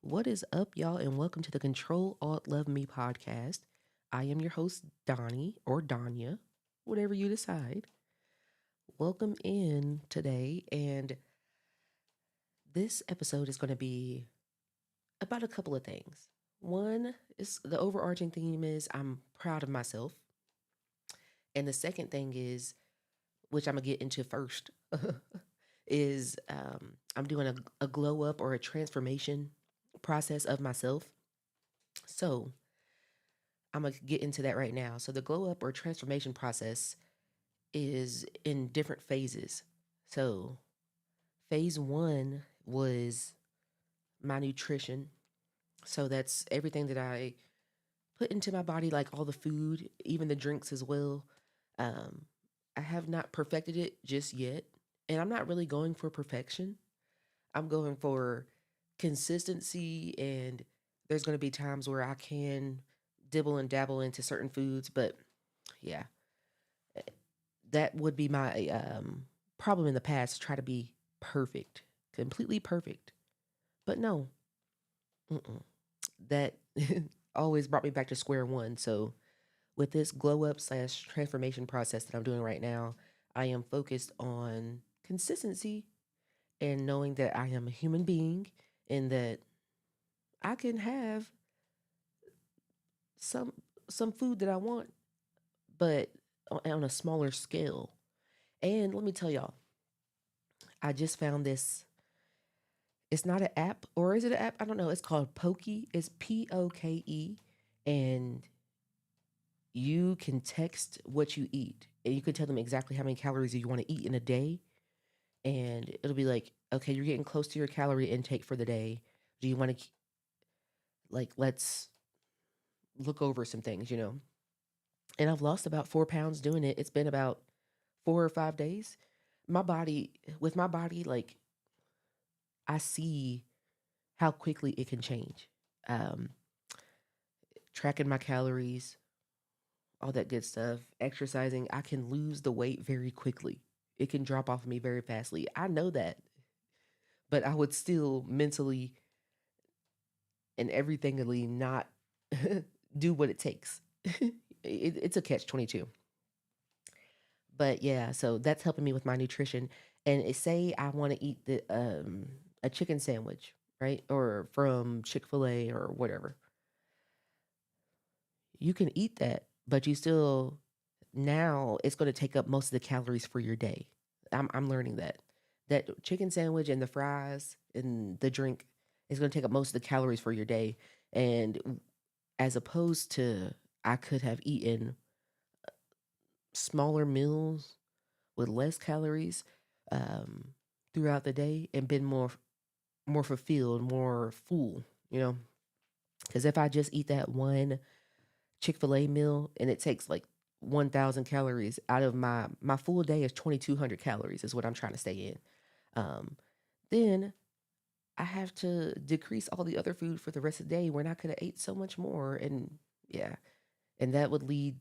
What is up, y'all, and welcome to the Control Alt Love Me podcast. I am your host, Donnie or Danya, whatever you decide. Welcome in today, and this episode is going to be about a couple of things. One is the overarching theme is I'm proud of myself, and the second thing is, which I'm gonna get into first, is I'm doing a glow up or a transformation process of myself. So I'm gonna get into that right now. So the glow up or transformation process is in different phases. So phase one was my nutrition. So that's everything that I put into my body, like all the food, even the drinks as well. Um, I have not perfected it just yet. And I'm not really going for perfection. I'm going for consistency, and there's going to be times where I can dibble and dabble into certain foods, but yeah, eh, that would be my problem in the past. Try to be perfect, completely perfect, but no, mm-mm. That always brought me back to square one. So with this glow up slash transformation process that I'm doing right now, I am focused on consistency and knowing that I am a human being and that I can have some some food that I want, but on a smaller scale. And let me tell y'all, I just found this. It's not an app, or is it an app? I don't know. It's called Pokey. It's Poke, and you can text what you eat, and you can tell them exactly how many calories you want to eat in a day, and it'll be like, okay, you're getting close to your calorie intake for the day. Do you want to let's look over some things. And I've lost about 4 pounds doing it. It's been about 4 or 5 days. With my body, like I see how quickly it can change. Um, Tracking my calories, all that good stuff, exercising, I can lose the weight very quickly. It can drop off of me very fastly. I know that, but I would still mentally and everythingly not do what it takes. It's a catch 22. But yeah, so that's helping me with my nutrition. And say I want to eat the a chicken sandwich, right? Or from Chick-fil-A or whatever. You can eat that, but you still now it's going to take up most of the calories for your day. I'm learning that chicken sandwich and the fries and the drink is going to take up most of the calories for your day. And as opposed to I could have eaten smaller meals with less calories um, throughout the day and been more fulfilled, more full. You know, because if I just eat that one Chick-fil-A meal and it takes like 1,000 calories out of my full day is 2,200 calories is what I'm trying to stay in. Um, then I have to decrease all the other food for the rest of the day when I could have ate so much more. And yeah, and that would lead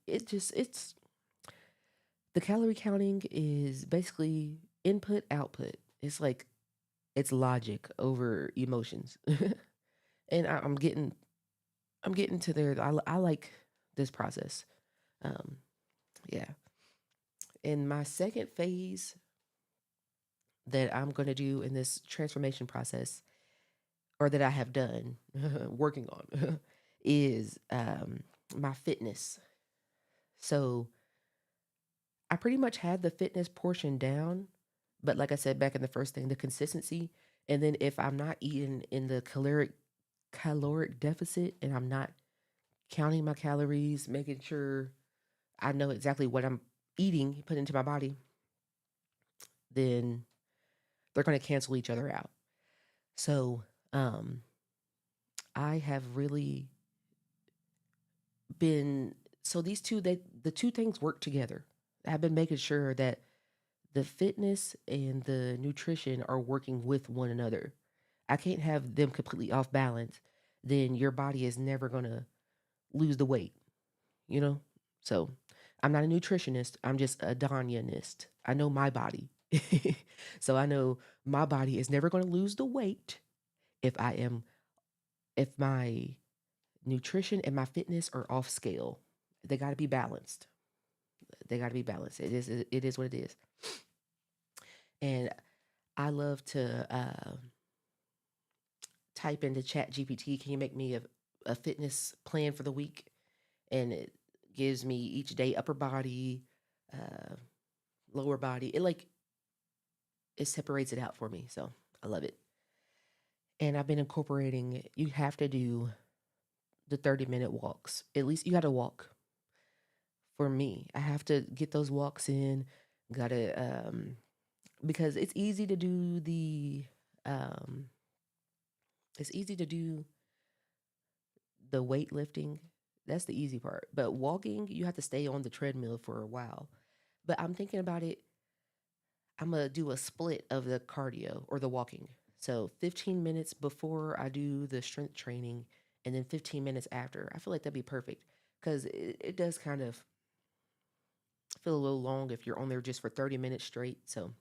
it's the calorie counting is basically input output. It's like it's logic over emotions. And I'm getting to there. I like this process. Um, yeah. In my second phase that I'm going to do in this transformation process, or that I have done, working on, is my fitness. So I pretty much had the fitness portion down, but like I said back in the first thing, the consistency, and then if I'm not eating in the caloric deficit and I'm not counting my calories, making sure I know exactly what I'm eating, put into my body, then they're going to cancel each other out. So, um, I have really been so these two they the two things work together. I've been making sure that the fitness and the nutrition are working with one another. I can't have them completely off balance. Then your body is never going to lose the weight, you know? So I'm not a nutritionist. I'm just a Danyanist. I know my body. So I know my body is never going to lose the weight. if I am if my nutrition and my fitness are off scale. They got to be balanced. They got to be balanced. It is what it is. And I love to type into Chat GPT, can you make me a fitness plan for the week? And it gives me each day upper body, uh, lower body. It separates it out for me. So I love it. And I've been incorporating, you have to do the 30-minute walks. At least you got to walk. For me, I have to get those walks in. Got to, because um, it's easy to do the weightlifting. That's the easy part. But walking, you have to stay on the treadmill for a while. But I'm thinking about it. I'm going to do a split of the cardio or the walking. So 15 minutes before I do the strength training and then 15 minutes after. I feel like that'd be perfect because it does kind of feel a little long if you're on there just for 30 minutes straight. So,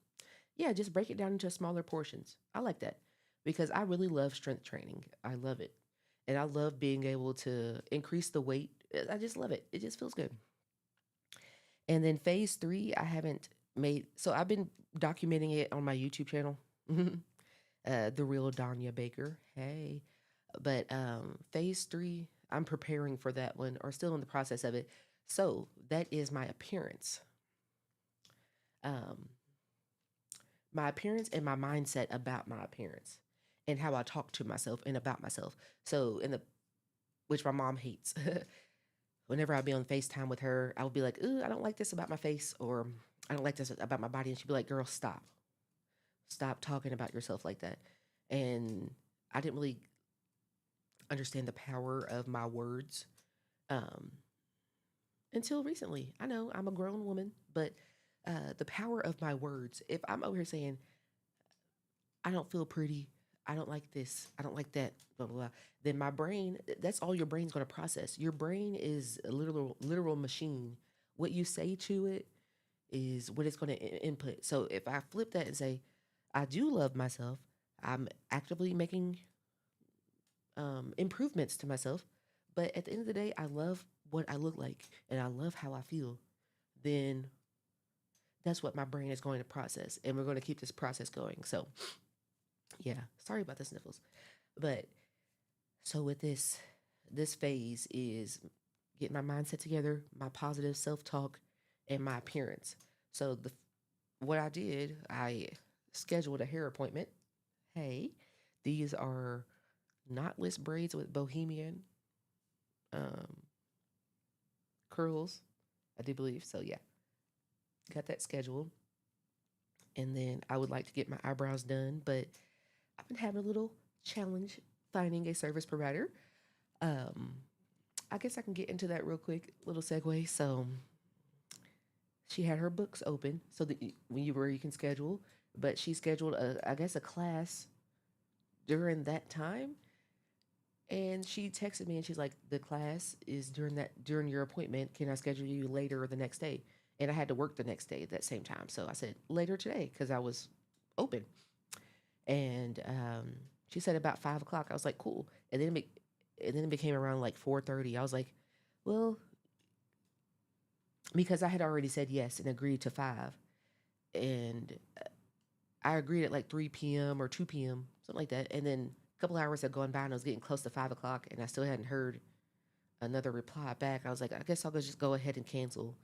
yeah, just break it down into smaller portions. I like that because I really love strength training. I love it. And I love being able to increase the weight. I just love it. It just feels good. And then phase three, I haven't made, so I've been documenting it on my YouTube channel, The Real Danya Baker. Hey. But phase three, I'm preparing for that one or still in the process of it. So that is um, my appearance and my mindset about my appearance and how I talk to myself and about myself. So which my mom hates. Whenever I'd be on FaceTime with her, I would be like, ooh, I don't like this about my face or I don't like this about my body. And she'd be like, girl, stop. Stop talking about yourself like that. And I didn't really understand the power of my words um, until recently. I know I'm a grown woman, but the power of my words, if I'm over here saying, I don't feel pretty, I don't like this, I don't like that, blah, blah, blah, then my brain, that's all your brain's going to process. Your brain is a literal machine. What you say to it is what it's going to input. So if I flip that and say, I do love myself, I'm actively making improvements to myself. But at the end of the day, I love what I look like and I love how I feel. Then that's what my brain is going to process. And we're going to keep this process going. So, yeah, sorry about the sniffles. But so with this phase is getting my mindset together, my positive self-talk, and my appearance. So what I did, I scheduled a hair appointment. Hey, these are knotless braids with bohemian um, curls, I do believe. So yeah, got that scheduled. And then I would like to get my eyebrows done, but I've been having a little challenge finding a service provider. Um, I guess I can get into that real quick, little segue. So she had her books open, so that where you can schedule, but she scheduled I guess a class during that time, and she texted me and she's like, the class is during your appointment. Can I schedule you later or the next day? And I had to work the next day at that same time, so I said later today because I was open. And she said about 5 o'clock. I was like, cool. And then it became around like 4:30. I was like, well, because I had already said yes and agreed to 5, and I agreed at like 3 p.m. or 2 p.m., something like that. And then a couple hours had gone by and I was getting close to 5 o'clock and I still hadn't heard another reply back. I was like, I guess I'll just go ahead and cancel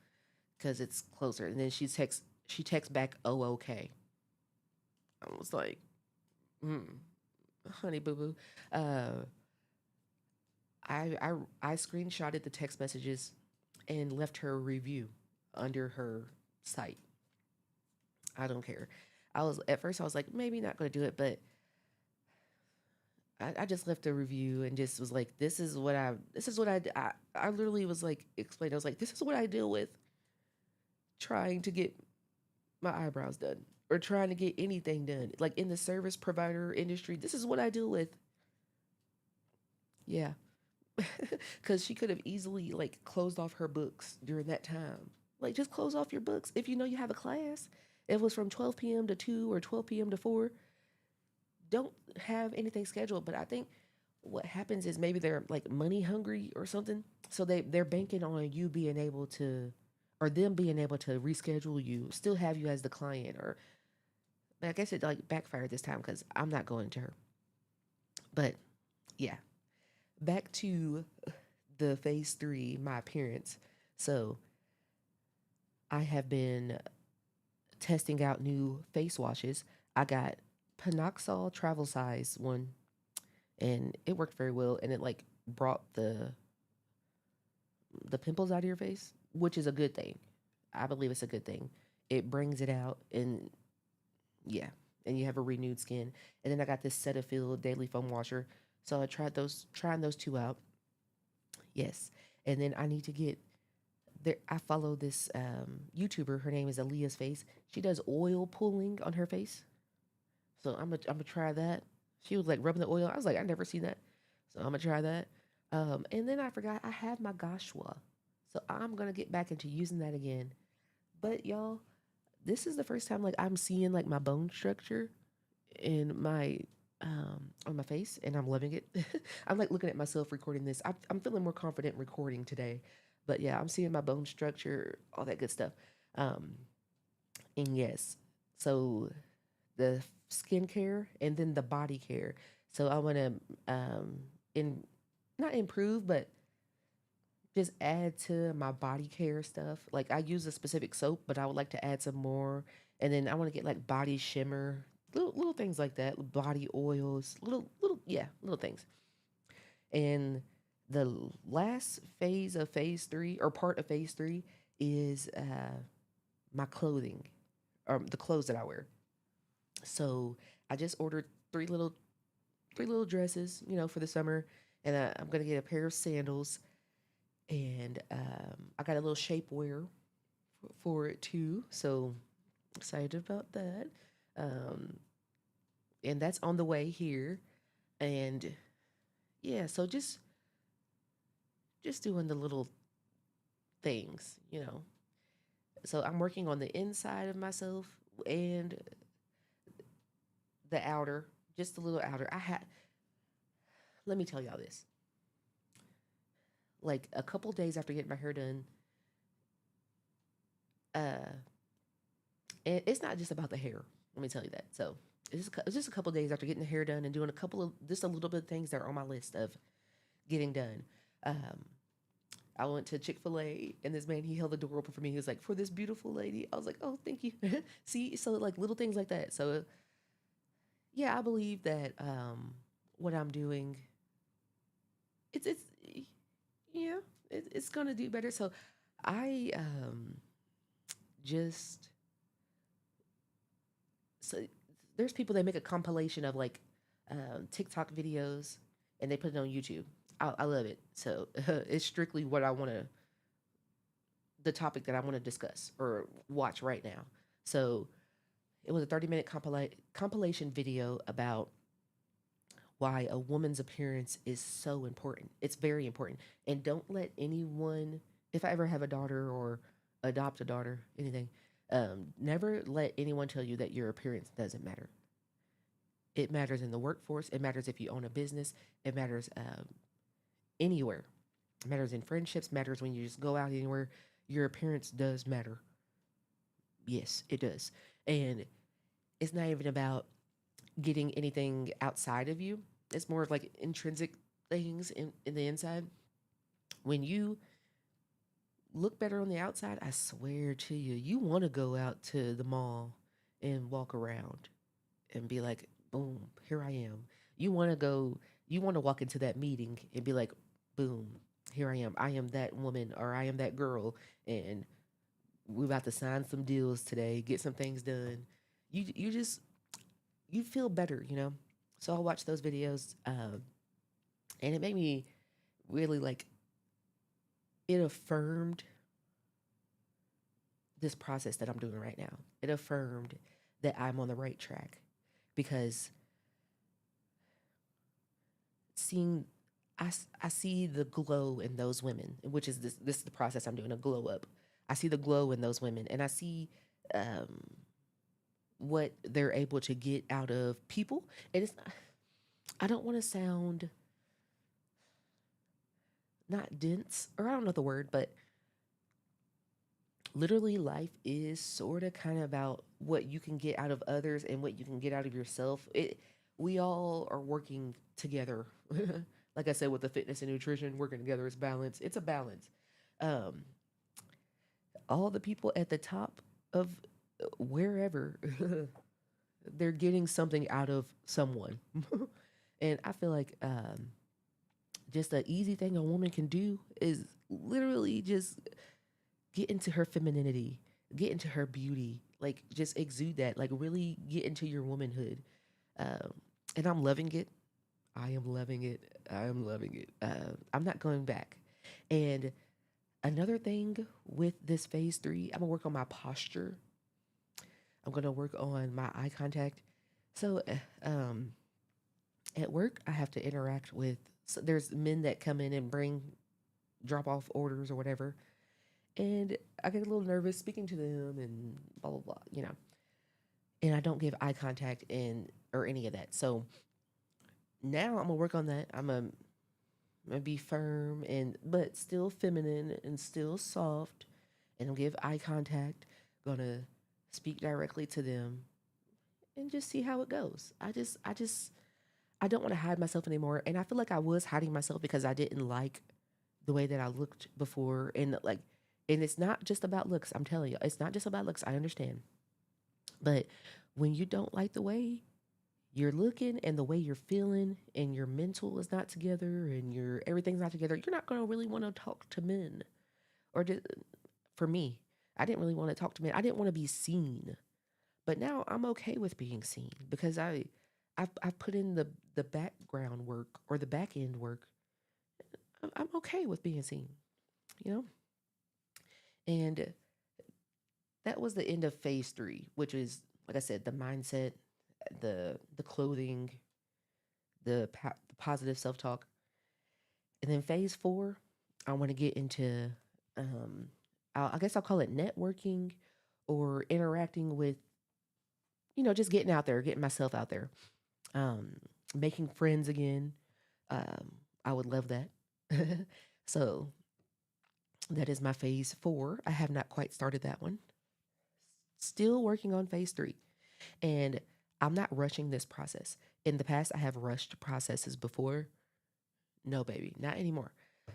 because it's closer. And then she texts back, oh, okay. I was like, hmm, honey boo boo. Uh, I screenshotted the text messages and left her a review under her site. I don't care. At first I was like, maybe not going to do it, but I just left a review and just was like, I literally was like, explained. I was like, this is what I deal with trying to get my eyebrows done or trying to get anything done. Like in the service provider industry, this is what I deal with. Yeah. Because she could have easily like closed off her books during that time. Like just close off your books. If you know you have a class, it was from 12 p.m. to 2 or 12 p.m. to 4, don't have anything scheduled, but I think what happens is maybe they're like money hungry or something. So they're banking on you being able to, or them being able to reschedule you, still have you as the client. Or I guess it like backfired this time because I'm not going to her. But yeah, back to the phase three, my appearance. So I have been testing out new face washes. I got Panoxol travel size one, and it worked very well. And it like brought the pimples out of your face, which is a good thing. I believe it's a good thing. It brings it out, and yeah, and you have a renewed skin. And then I got this Cetaphil daily foam washer. So I trying those two out. Yes, and then I need to get there. I follow this YouTuber. Her name is Aaliyah's Face. She does oil pulling on her face. So I'm gonna try that. She was like rubbing the oil. I was like, I never seen that. So I'm gonna try that. And then I forgot I have my Gashwa. So I'm gonna get back into using that again. But y'all, this is the first time like I'm seeing like my bone structure in my on my face, and I'm loving it. I'm like looking at myself recording this. I'm feeling more confident recording today. But yeah, I'm seeing my bone structure, all that good stuff. Um, and yes, so the skincare and then the body care. So I want to in not improve, but just add to my body care stuff. Like I use a specific soap, but I would like to add some more. And then I want to get like body shimmer, little things like that, body oils, little yeah, little things. And the last phase of phase three or part of phase three is my clothing or the clothes that I wear. So I just ordered three little three little dresses, for the summer, and I'm gonna get a pair of sandals, and I got a little shapewear for it too. So excited about that, um, and that's on the way here. And yeah, so just doing the little things. So I'm working on the inside of myself and the outer, just a little outer. Let me tell y'all this. Like a couple days after getting my hair done, uh, and it's not just about the hair. Let me tell you that. So it's just a couple days after getting the hair done and doing a couple of just a little bit of things that are on my list of getting done. Um, I went to Chick-fil-A, and this man, he held the door open for me. He was like, "For this beautiful lady." I was like, "Oh, thank you." See, so like little things like that. So yeah, I believe that what I'm doing, it's yeah, it's gonna do better. So I just so there's people that make a compilation of like TikTok videos, and they put it on YouTube. I love it. So it's strictly what I want to, the topic that I want to discuss or watch right now. So it was a 30-minute compilation video about why a woman's appearance is so important. It's very important. And don't let anyone, if I ever have a daughter or adopt a daughter, anything, never let anyone tell you that your appearance doesn't matter. It matters in the workforce. It matters if you own a business. It matters anywhere. It matters in friendships. Matters when you just go out anywhere. Your appearance does matter. Yes, it does. And it's not even about getting anything outside of you. It's more of like intrinsic things in the inside. When you look better on the outside, I swear to you, you want to go out to the mall and walk around and be like, boom, here I am. You want to walk into that meeting and be like, boom, here I am. I am that woman or I am that girl. And we're about to sign some deals today, get some things done. You just, you feel better. So I'll watch those videos. And it made me really like, it affirmed this process that I'm doing right now. It affirmed that I'm on the right track because seeing I see the glow in those women, which is this is the process I'm doing, a glow up. I see the glow in those women, and I see um, what they're able to get out of people. And it's not, I don't want to sound not dense, or I don't know the word, but literally life is sort of kind of about what you can get out of others and what you can get out of yourself. We all are working together. Like I said, with the fitness and nutrition, working together is balance. It's a balance. Um, all the people at the top of wherever, they're getting something out of someone. And I feel like just an easy thing a woman can do is literally just get into her femininity, get into her beauty, like just exude that, like really get into your womanhood. Um, and I'm loving it. I am loving it. I am loving it. I'm not going back. And another thing with this phase three, I'm gonna work on my posture. I'm gonna work on my eye contact. So, at work, I have to interact with. So there's men that come in and bring drop off orders or whatever, and I get a little nervous speaking to them and blah blah blah, And I don't give eye contact and or any of that. So now I'm gonna work on that. I'm gonna be firm and but still feminine and still soft, and I'll give eye contact. Gonna speak directly to them and just see how it goes. I don't want to hide myself anymore, and I feel like I was hiding myself because I didn't like the way that I looked before, and like, and it's not just about looks. I'm telling you, it's not just about looks. I understand, but when you don't like the way you're looking and the way you're feeling and your mental is not together and your everything's not together, you're not going to really want to talk to men. Or just, for me, I didn't really want to talk to men. I didn't want to be seen. But now I'm okay with being seen because I've put in the background work or the back end work. I'm okay with being seen, you know? And that was the end of phase three, which is, like I said, the mindset, the clothing, the positive self talk. And then phase four, I want to get into, I guess I'll call it networking or interacting with, just getting out there, getting myself out there, um, making friends again. I would love that. So that is my phase four. I have not quite started that one. Still working on phase three. And I'm not rushing this process. In the past, I have rushed processes before. No, baby, not anymore.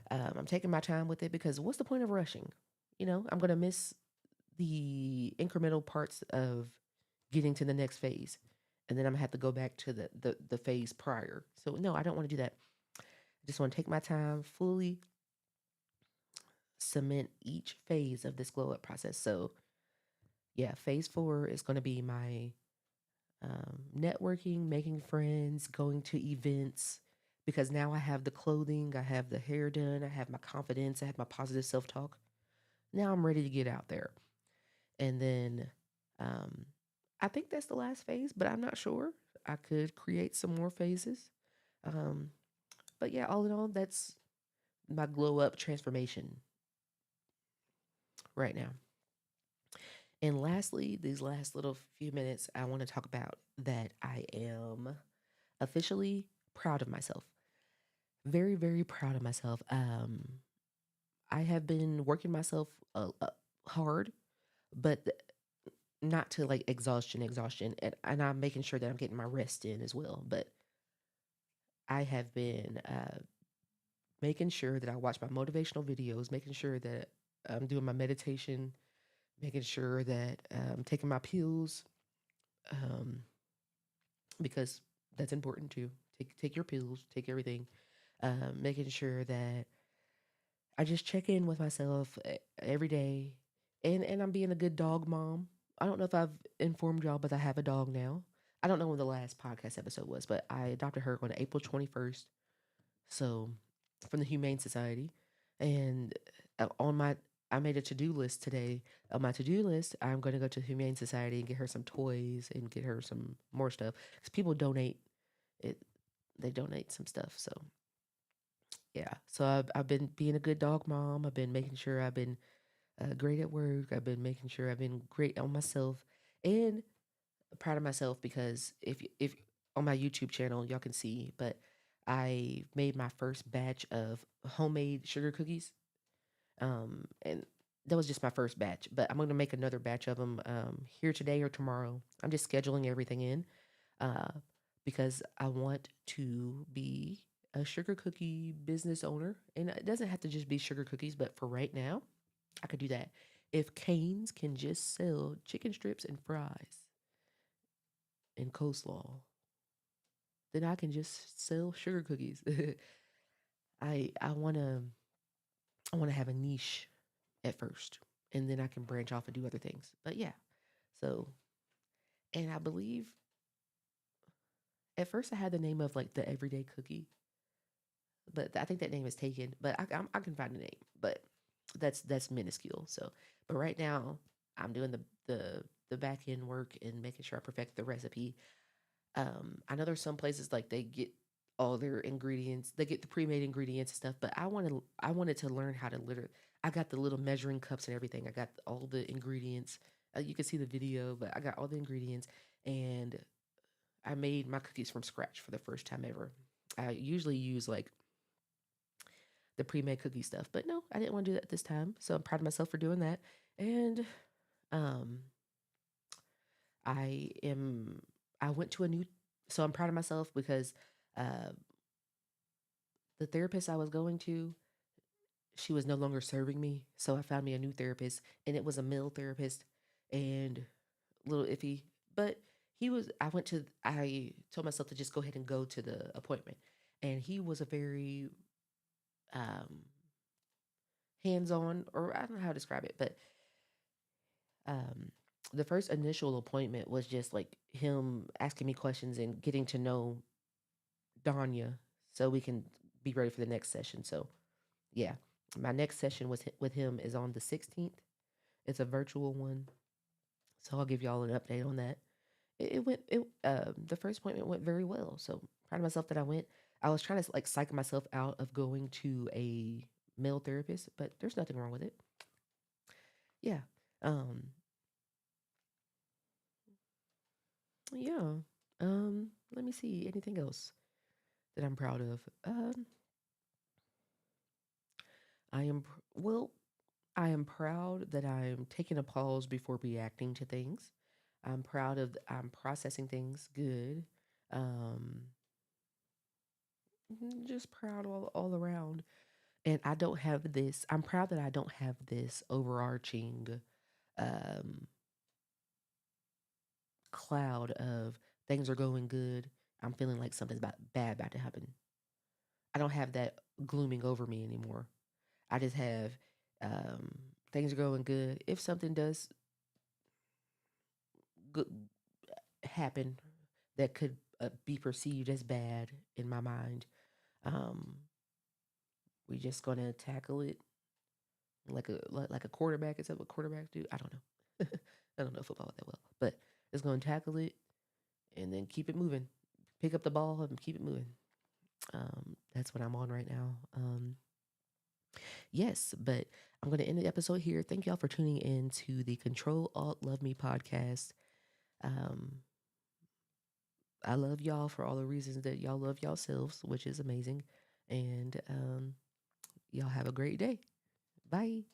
I'm taking my time with it because what's the point of rushing? I'm going to miss the incremental parts of getting to the next phase. And then I'm going to have to go back to the phase prior. So, no, I don't want to do that. I just want to take my time, fully cement each phase of this glow up process. So, yeah, phase four is going to be my networking, making friends, going to events, because now I have the clothing, I have the hair done, I have my confidence, I have my positive self talk. Now I'm ready to get out there. And then um, I think that's the last phase, but I'm not sure. I could create some more phases. Um, but yeah, all in all, that's my glow up transformation right now. And lastly, these last little few minutes, I want to talk about that I am officially proud of myself. Very, very proud of myself. I have been working myself hard, but not to like exhaustion, and I'm making sure that I'm getting my rest in as well. But I have been making sure that I watch my motivational videos, making sure that I'm doing my meditation, making sure that I'm taking my pills, um, because that's important too. Take your pills, take everything. Making sure that I just check in with myself every day, and I'm being a good dog mom. I don't know if I've informed y'all, but I have a dog now. I don't know when the last podcast episode was, but I adopted her on April 21st. So from the Humane Society, and on my I made a to-do list today. On my to-do list, I'm going to go to the Humane Society and get her some toys and get her some more stuff because people donate it. They donate some stuff, so yeah. So I've been being a good dog mom. I've been making sure I've been great at work. I've been making sure I've been great on myself. And proud of myself because if on my YouTube channel y'all can see, but I made my first batch of homemade sugar cookies. And that was just my first batch, but I'm going to make another batch of them here today or tomorrow. I'm just scheduling everything in uh, because I want to be a sugar cookie business owner. And it doesn't have to just be sugar cookies, but for right now, I could do that. If Cane's can just sell chicken strips and fries and coleslaw, then I can just sell sugar cookies. I want to have a niche at first, and then I can branch off and do other things. But yeah, so and I believe at first I had the name of like the everyday cookie, but I think that name is taken. But I can find a name, but that's minuscule. So, but right now I'm doing the back end work and making sure I perfect the recipe. I know there's some places like they get all their ingredients, they get the pre-made ingredients and stuff, but I wanted to learn how to literally. I got the little measuring cups and everything. I got all the ingredients. You can see the video, but I got all the ingredients and I made my cookies from scratch for the first time ever. I usually use like the pre-made cookie stuff, but no, I didn't want to do that this time. So I'm proud of myself for doing that. And um I am I went to a new so I'm proud of myself because uh the therapist I was going to, she was no longer serving me. So I found me a new therapist and it was a male therapist and a little iffy, but I told myself to just go ahead and go to the appointment. And he was a very um hands-on, or I don't know how to describe it, but um the first initial appointment was just like him asking me questions and getting to know Danya so we can be ready for the next session. So, yeah, my next session with him is on the 16th. It's a virtual one. So I'll give y'all an update on that. The first appointment went very well. So proud of myself that I went. I was trying to like psych myself out of going to a male therapist, but there's nothing wrong with it. Yeah. Um, yeah. Let me see. Anything else that I'm proud of? Well, I am proud that I'm taking a pause before reacting to things. I'm processing things good. Um, just proud all around. And I'm proud that I don't have this overarching um, cloud of things are going good. I'm feeling like something's bad about to happen. I don't have that glooming over me anymore. I just have um, things are going good. If something does go- happen that could be perceived as bad in my mind, um, we're just gonna tackle it like a quarterback. Is that what quarterbacks do? I don't know. I don't know football that well, but it's gonna tackle it and then keep it moving. Pick up the ball and keep it moving. That's what I'm on right now. Yes, but I'm going to end the episode here. Thank y'all for tuning in to the Control Alt Love Me podcast. Um, I love y'all for all the reasons that y'all love yourselves, which is amazing. And y'all have a great day. Bye.